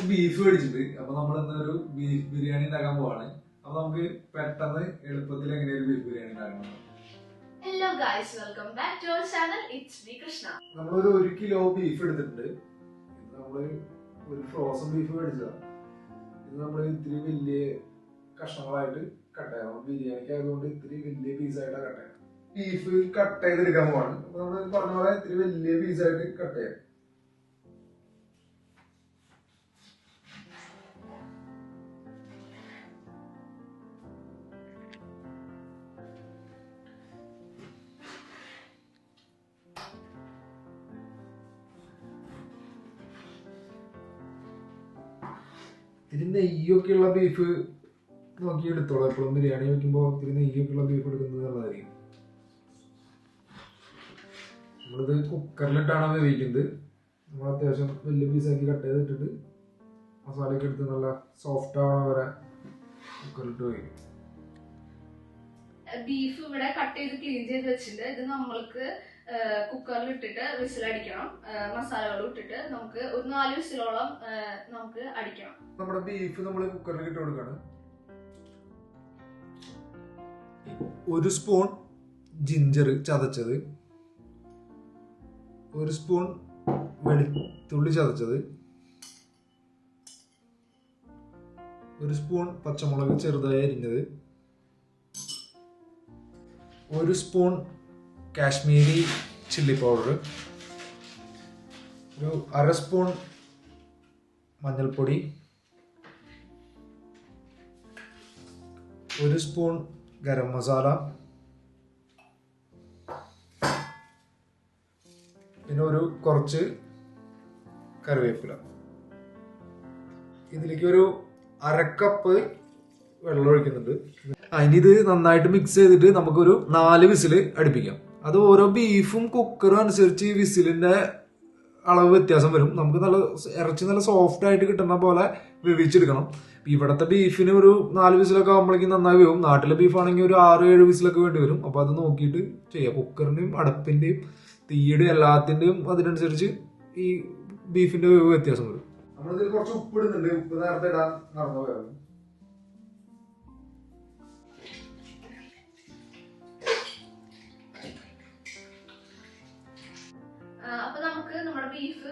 Beef മേടിച്ചിട്ട് അപ്പൊ നമ്മൾ ഇന്നൊരു ബീഫ് ബിരിയാണി ഉണ്ടാക്കാൻ പോവാണ്. അപ്പൊ നമുക്ക് പെട്ടെന്ന് എളുപ്പത്തിൽ എങ്ങനെയൊരു ബീഫ് ബിരിയാണി ഉണ്ടാക്കണം. Hello guys, welcome back to our channel. It's me Krishna. നമ്മളൊരു 1 കിലോ ബീഫ് എടുത്തിട്ടുണ്ട്. ഇത് നമ്മള് ഒരു ഫ്രോസൺ ബീഫ് മേടിച്ചതാ. ഇത് നമ്മൾ ഇത്തിരി വലിയ കഷ്ണങ്ങളായിട്ട് കട്ട് ചെയ്യണം. ബിരിയാണിക്ക് ആയതുകൊണ്ട് ഇത്തിരി വലിയ പീസായിട്ടാണ് കട്ട് ചെയ്യണം. ബീഫ് കട്ട് ചെയ്തെടുക്കാൻ പോവാണ്. അപ്പൊ നമ്മൾ പറഞ്ഞ പോലെ ഇത്തിരി വലിയ പീസായിട്ട് കട്ട് ചെയ്യാം. ഇത്തിരി നെയ്യൊക്കെയുള്ള ബീഫ് നോക്കി എടുത്തോളൂ. എപ്പോഴും ബിരിയാണി വെക്കുമ്പോൾ ഇത്തിരി നെയ്യൊക്കെയുള്ള ബീഫ് എടുക്കുന്നത് നല്ലതായിരിക്കും. നമ്മളിത് കുക്കറിലിട്ടാണ് വേവിക്കുന്നത്. നമ്മൾ അത്യാവശ്യം വലിയ പീസാക്കി കട്ട് ചെയ്തിട്ടിട്ട് മസാലയൊക്കെ എടുത്ത് നല്ല സോഫ്റ്റ് ആവണ വരെ കുക്കറിലിട്ട് വേവിക്കും. ബീഫ് ഇവിടെ കട്ട് ചെയ്ത് ക്ലീൻ ചെയ്ത് വെച്ചിട്ടുണ്ട്. ഇത് നമ്മൾക്ക് കുക്കറിൽ ഇട്ടിട്ട് വിസിലടിക്കണം. മസാലകൾ ഇട്ടിട്ട് നമുക്ക് ഒരു 4 വിസിലോളം നമുക്ക് അടിക്കണം. നമ്മുടെ ബീഫ് നമ്മൾ കുക്കറിൽ ഇട്ട് കൊടുക്കണം. 1 സ്പൂൺ ജിഞ്ചർ ചതച്ചത്, 1 സ്പൂൺ വെളുത്തുള്ളി ചതച്ചത്, 1 സ്പൂൺ പച്ചമുളക് ചെറുതായി അരിഞ്ഞത്, 1 സ്പൂൺ കാശ്മീരി ചില്ലി പൗഡർ, ഒരു 1/2 സ്പൂൺ മഞ്ഞൾപ്പൊടി, 1 സ്പൂൺ ഗരം മസാല, പിന്നെ കുറച്ച് കറിവേപ്പില. ഇതിലേക്ക് ഒരു 1/2 കപ്പ് വെള്ളം ഒഴിക്കുന്നുണ്ട്. ഇനി ഇത് നന്നായിട്ട് മിക്സ് ചെയ്തിട്ട് നമുക്കൊരു 4 വിസിൽ അടുപ്പിക്കാം. അത് ഓരോ ബീഫും കുക്കറും അനുസരിച്ച് ഈ വിസിലിന്റെ അളവ് വ്യത്യാസം വരും. നമുക്ക് ഇറച്ചി നല്ല സോഫ്റ്റ് ആയിട്ട് കിട്ടുന്ന പോലെ വേവിച്ചെടുക്കണം. ഇവിടുത്തെ ബീഫിന് ഒരു 4 വിസിലൊക്കെ ആകുമ്പോഴേക്കും നന്നായി വേവും. നാട്ടിലെ ബീഫാണെങ്കിൽ ഒരു 6-7 വിസിലൊക്കെ വേണ്ടി വരും. അപ്പൊ അത് നോക്കിയിട്ട് ചെയ്യാം. കുക്കറിന്റെയും അടുപ്പിന്റെയും തീയുടെയും എല്ലാത്തിന്റെയും അതിനനുസരിച്ച് ഈ ബീഫിന്റെ വേവ് വ്യത്യാസം വരും. നമ്മളിതിൽ കുറച്ച് ഉപ്പ് ഇടുന്നുണ്ട്. ഉപ്പ് നേരത്തെ ഇടാൻ നടന്നു പോയാലും അപ്പൊ നമുക്ക് നമ്മുടെ ബീഫ്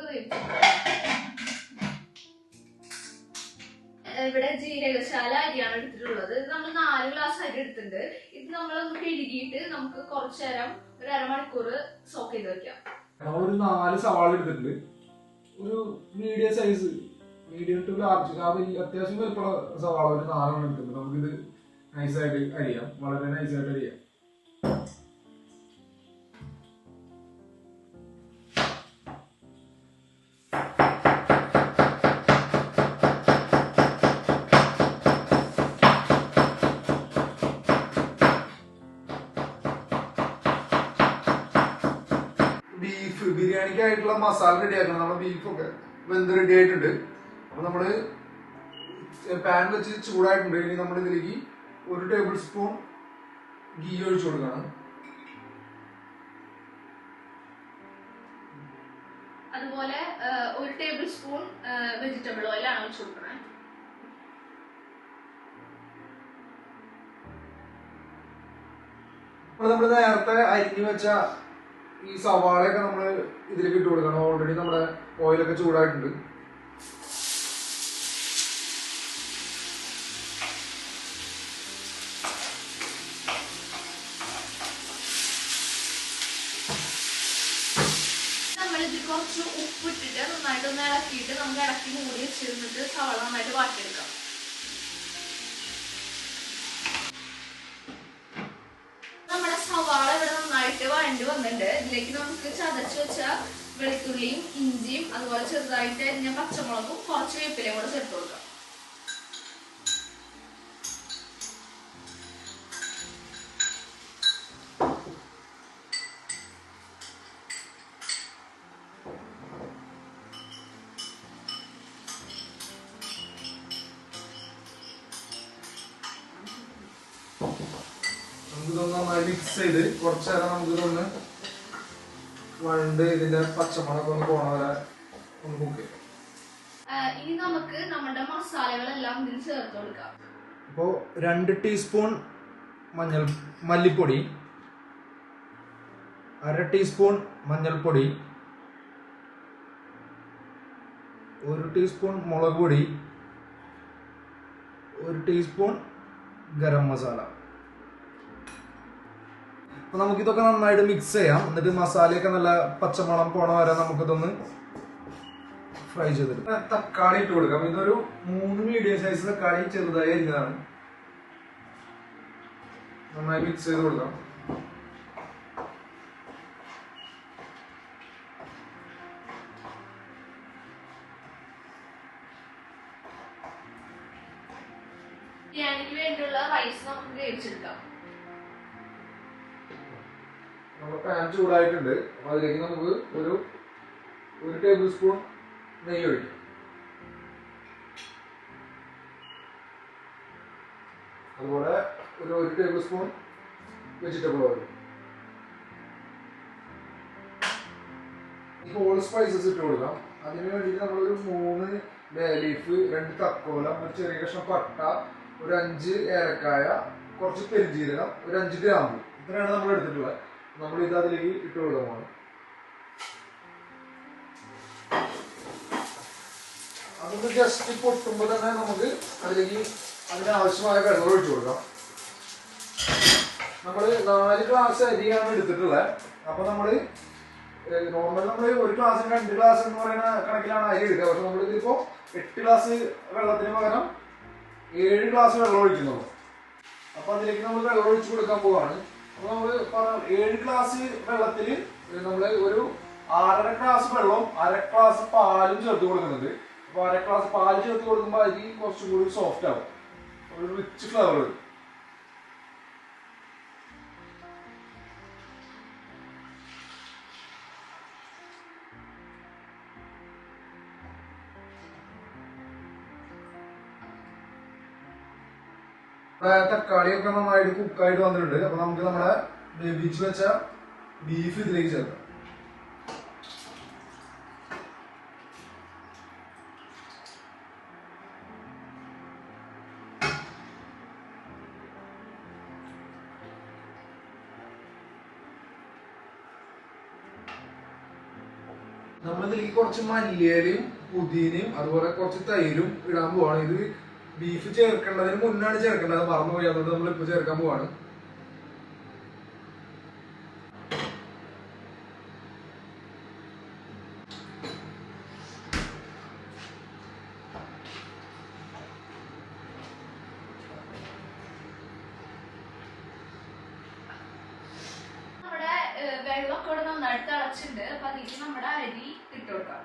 ഇവിടെ ജീരകശാല അരിയാണ് എടുത്തിട്ടുള്ളത്. ഇത് നമ്മൾ 4 ഗ്ലാസ് അരി എടുത്തിട്ടുണ്ട്. ഇത് നമ്മളൊന്ന് കഴുകിയിട്ട് നമുക്ക് കുറച്ചു നേരം ഒരു 1/2 മണിക്കൂർ സോക്ക് ചെയ്ത് വെക്കാം. നമ്മളൊരു 4 സവാള എടുത്തിട്ടുണ്ട്. ഒരു medium size, medium to large, അത്യാവശ്യം വലുപ്പമുള്ള സവാള ഒരു 4 എടുത്തിട്ടുണ്ട്. നമുക്കിത് നൈസായിട്ട് അരിയാം, വളരെ നൈസായിട്ട് അരിയാം. ബീഫ് ബിരിയാണിക്കായിട്ടുള്ള മസാല റെഡി ആക്കണം. നമ്മുടെ ബീഫൊക്കെ വെന്ത് റെഡി ആയിട്ടുണ്ട്. അപ്പൊ നമ്മള് പാൻ വെച്ച് ചൂടായിട്ടുണ്ട്. ഇനി നമ്മൾ ഇതിലേക്ക് 1 ടേബിൾ സ്പൂൺ ഗീ ഒഴിച്ചു കൊടുക്കണം. അതുപോലെ 1 ടേബിൾ സ്പൂൺ വെജിറ്റബിൾ ഓയിലാണ് ഒഴിച്ചു കൊടുക്കുന്നത്. നമ്മൾ നേരത്തെ അരിഞ്ഞു വെച്ച ഈ സവാളയൊക്കെ നമ്മൾ ഇതിലേക്ക് ഇട്ട് കൊടുക്കണം. ഓൾറെഡി നമ്മുടെ ഓയിലൊക്കെ ചൂടായിട്ടുണ്ട്. നമ്മളിത് കുറച്ച് ഉപ്പിട്ടിട്ട് നന്നായിട്ടൊന്ന് ഇളക്കിയിട്ട് നമുക്ക് ഇളക്കി മൂടി വെച്ചിരുന്നിട്ട് സവാള നന്നായിട്ട് വാട്ടിയെടുക്കാം. നമ്മുടെ സവാള ഇവിടെ നന്നായിട്ട് വഴണ്ടി വന്നിട്ടുണ്ട്. ഇതിലേക്ക് നമുക്ക് ചതച്ച് വെച്ച വെളുത്തുള്ളിയും ഇഞ്ചിയും അതുപോലെ ചെറുതായിട്ട് അരിഞ്ഞ പച്ചമുളകും കുറച്ച് വേപ്പിലയും കൂടെ ചേർത്ത് കൊടുക്കാം. നമുക്കിതൊന്ന് നന്നായി മിക്സ് ചെയ്ത് കുറച്ചു നേരം നമുക്കിതൊന്ന് വണ്ട് ഇതിന്റെ പച്ചമുളക് ഒന്ന് പോണ വരെ ഒന്ന് കുക്ക് ചെയ്യാം. ഇനി നമുക്ക് നമ്മുടെ മസാലകളെല്ലാം ഇതിൽ ചേർത്ത് കൊടുക്കാം. അപ്പോൾ 2 ടീസ്പൂൺ മല്ലിപ്പൊടി, 1/2 ടീസ്പൂൺ മഞ്ഞൾപ്പൊടി, 1 ടീസ്പൂൺ മുളക് പൊടി, 1 ടീസ്പൂൺ ഗരം മസാല. അപ്പൊ നമുക്കിതൊക്കെ നന്നായിട്ട് മിക്സ് ചെയ്യാം. എന്നിട്ട് മസാലയൊക്കെ നല്ല പച്ചമണം പോണ വരെ നമുക്കിതൊന്ന് ഫ്രൈ ചെയ്തിട്ട് തക്കാളി ഇട്ട് കൊടുക്കാം. ഇതൊരു 3 മീഡിയം സൈസ് തക്കാളി ചെറുതായി അരിഞ്ഞതാണ്. നന്നായി മിക്സ് ചെയ്ത് കൊടുക്കാം. ബിരിയാണിക്ക് വേണ്ടിയുള്ള റൈസ് നമുക്ക് വേവിച്ചെടുക്കാം. നമ്മുടെ പാൻ ചൂടായിട്ടുണ്ട്. അപ്പൊ അതിലേക്ക് നമുക്ക് ഒരു 1 ടേബിൾ സ്പൂൺ നെയ്യ് ഒഴിക്കാം. അതുപോലെ ഒരു 1 ടേബിൾ സ്പൂൺ വെജിറ്റബിൾ ഓയിൽ. ഈ ഹോൾ സ്പൈസസ് ഇട്ട് കൊടുക്കാം. അതിന് വേണ്ടിയിട്ട് നമ്മളൊരു 3 ബേ ലീഫ്, 2 തക്കോലം, ഒരു ചെറിയ കഷ്ണം പട്ട, ഒരു 5 ഏലക്കായ, കുറച്ച് പെരുംജീരകം, ഒരു 5 ഗ്രാമ്പു, ഇത്രയാണ് നമ്മൾ എടുത്തിട്ടുള്ളത്. നമ്മൾ ഇത് അതിലേക്ക് ഇട്ട് കൊടുക്കാം. അതൊന്ന് ജസ്റ്റ് പൊട്ടുമ്പോൾ തന്നെ നമുക്ക് അതിലേക്ക് അതിനാവശ്യമായ വെള്ളം ഒഴിച്ചു കൊടുക്കാം. നമ്മൾ 4 ഗ്ലാസ് അരിയാണ് എടുത്തിട്ടുള്ളത്. അപ്പൊ നമ്മള് നോർമൽ നമ്മൾ 1 ഗ്ലാസ് 2 ഗ്ലാസ് എന്ന് പറയുന്ന കണക്കിലാണ് അരി എടുക്കുക. പക്ഷെ നമ്മൾ ഇതിപ്പോ 8 ഗ്ലാസ് വെള്ളത്തിന് പകരം 7 ഗ്ലാസ് വെള്ളം ഒഴിക്കുന്നുള്ളൂ. അപ്പൊ അതിലേക്ക് നമ്മൾ വെള്ളം ഒഴിച്ചു കൊടുക്കാൻ പോവാണ്. അപ്പൊ നമ്മള് 7 ഗ്ലാസ് വെള്ളത്തിൽ നമ്മള് ഒരു 1/2 ഗ്ലാസ് വെള്ളവും 1/2 ഗ്ലാസ് പാലും ചേർത്ത് കൊടുക്കുന്നുണ്ട്. അപ്പൊ 1/2 ഗ്ലാസ് പാല് ചേർത്ത് കൊടുക്കുമ്പോൾ അരി കുറച്ചും കൂടി സോഫ്റ്റ് ആവും, ഒരു റിച്ച് ഫ്ലേവർ വരും. തക്കാളിയൊക്കെ നന്നായിട്ട് കുക്കായിട്ട് വന്നിട്ടുണ്ട്. അപ്പൊ നമുക്ക് നമ്മുടെ വേവിച്ച് വെച്ച ബീഫ് ഇതിലേക്ക് ചേർക്കാം. നമ്മളിതിലേക്ക് കുറച്ച് മല്ലിയിലയും പുതിനയും അതുപോലെ കുറച്ച് തൈരും ഇടാൻ പോവാണ്. ഇത് ബീഫ് ചേർക്കേണ്ടതിന് മുന്നാണ് ചേർക്കേണ്ടത്, മറന്നുപോയി. അതുകൊണ്ട് നമ്മൾ ഇപ്പൊ ചേർക്കാൻ പോവാണ്. നമ്മുടെ വെള്ളമൊക്കെ ഇവിടെ നന്നായിട്ട് തിളച്ചിട്ടുണ്ട്. അപ്പൊ അതിലേക്ക് നമ്മുടെ അരി ഇട്ട് കൊടുക്കാം.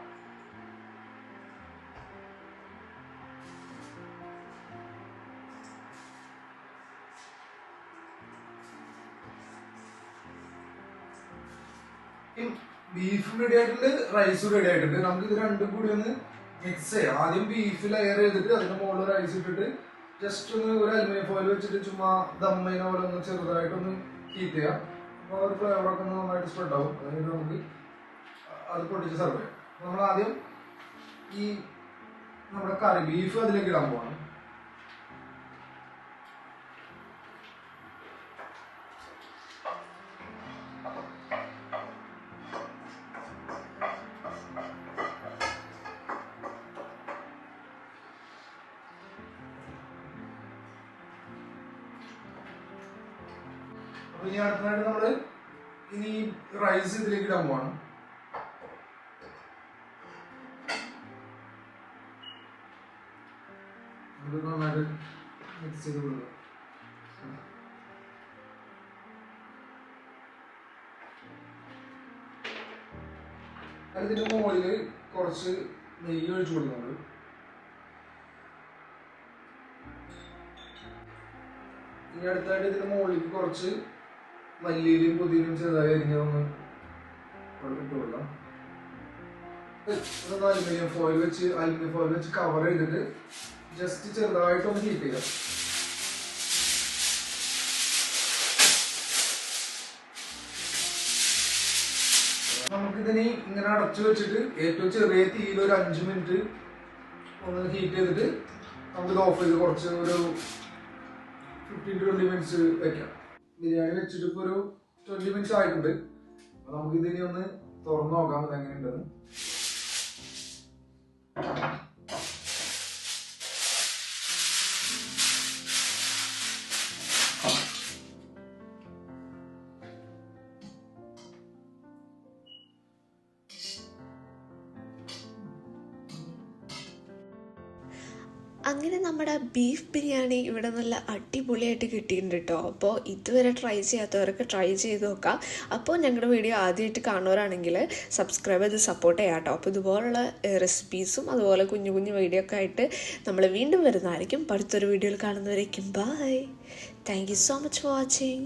ബീഫ് റെഡി ആയിട്ടുണ്ട്, റൈസും റെഡി ആയിട്ടുണ്ട്. നമുക്ക് ഇത് രണ്ടും കൂടി ഒന്ന് മിക്സ് ചെയ്യാം. ആദ്യം ബീഫ് ലെയർ ചെയ്തിട്ട് അതിന്റെ മുകളിൽ റൈസ് ഇട്ടിട്ട് ജസ്റ്റ് ഒന്ന് ഒരു അലുമിനിയം ഫോയിൽ വെച്ചിട്ട് ചുമ്മാ ദമ്മയിനെ പോലെ ഒന്ന് ചെറുതായിട്ടൊന്ന് ഹീറ്റ് ചെയ്യാം. അപ്പോൾ ഒരു ഫ്ലേവറൊക്കെ ഒന്ന് നന്നായിട്ട് സ്പ്രെഡ് ആവും. അതിന് നമുക്ക് അത് പൊട്ടിച്ച് സെർവ് ചെയ്യാം. നമ്മൾ ആദ്യം ഈ നമ്മുടെ കറി ബീഫ് അതിലേക്ക് ഇടാൻ പോവാണ്. ഇനി അടുത്തതായിട്ട് നമ്മള് ഇനി റൈസ് ഇതിലേക്ക് ഇടാൻ പോവാണ്. നന്നായിട്ട് മിക്സ് ചെയ്ത് കൊടുക്കുക. അതിന്റെ മുകളില് കുറച്ച് നെയ്യ് ഒഴിച്ചു കൊടുക്കുന്നുണ്ട്. ഇനി അടുത്തായിട്ട് ഇതിന്റെ മുകളിലേക്ക് കുറച്ച് മല്ലിയിലും പുതിനയും ചെറുതായി അരിഞ്ഞതൊന്ന് ഇട്ട് കൊടുക്കാം. അലുമിനിയം ഫോയിൽ വെച്ച് കവർ ചെയ്തിട്ട് ജസ്റ്റ് ചെറുതായിട്ടൊന്ന് ഹീറ്റ് ചെയ്യാം. നമുക്കിതിനെ ഇങ്ങനെ അടച്ചു വെച്ചിട്ട് ഏറ്റവും ചെറിയ തീയിൽ ഒരു 5 മിനിറ്റ് ഒന്ന് ഹീറ്റ് ചെയ്തിട്ട് നമുക്ക് ഓഫ് ചെയ്ത് കുറച്ച് ഒരു 15 to 20 minutes വെക്കാം. ബിരിയാണി വെച്ചിട്ട് ഇപ്പോൾ ഒരു 20 minutes ആയിട്ടുണ്ട്. അപ്പോൾ നമുക്ക് ഇതിനെ ഒന്ന് തുറന്നു നോക്കാം ഇത് എങ്ങനെയുണ്ടെന്ന്. അങ്ങനെ നമ്മുടെ ബീഫ് ബിരിയാണി ഇവിടെ നല്ല അടിപൊളിയായിട്ട് കിട്ടിയിട്ടുണ്ട് കേട്ടോ. അപ്പോൾ ഇതുവരെ ട്രൈ ചെയ്യാത്തവരൊക്കെ ട്രൈ ചെയ്ത് നോക്കാം. അപ്പോൾ ഞങ്ങളുടെ വീഡിയോ ആദ്യമായിട്ട് കാണുന്നവരാണെങ്കിൽ സബ്സ്ക്രൈബ് ചെയ്ത് സപ്പോർട്ട് ചെയ്യാം കേട്ടോ. അപ്പോൾ ഇതുപോലുള്ള റെസിപ്പീസും അതുപോലെ കുഞ്ഞു കുഞ്ഞു വീഡിയോ ഒക്കെ ആയിട്ട് നമ്മൾ വീണ്ടും വരുന്നതായിരിക്കും. അടുത്തൊരു വീഡിയോയിൽ കാണുന്നവരേക്കും bye. Thank you so much for watching.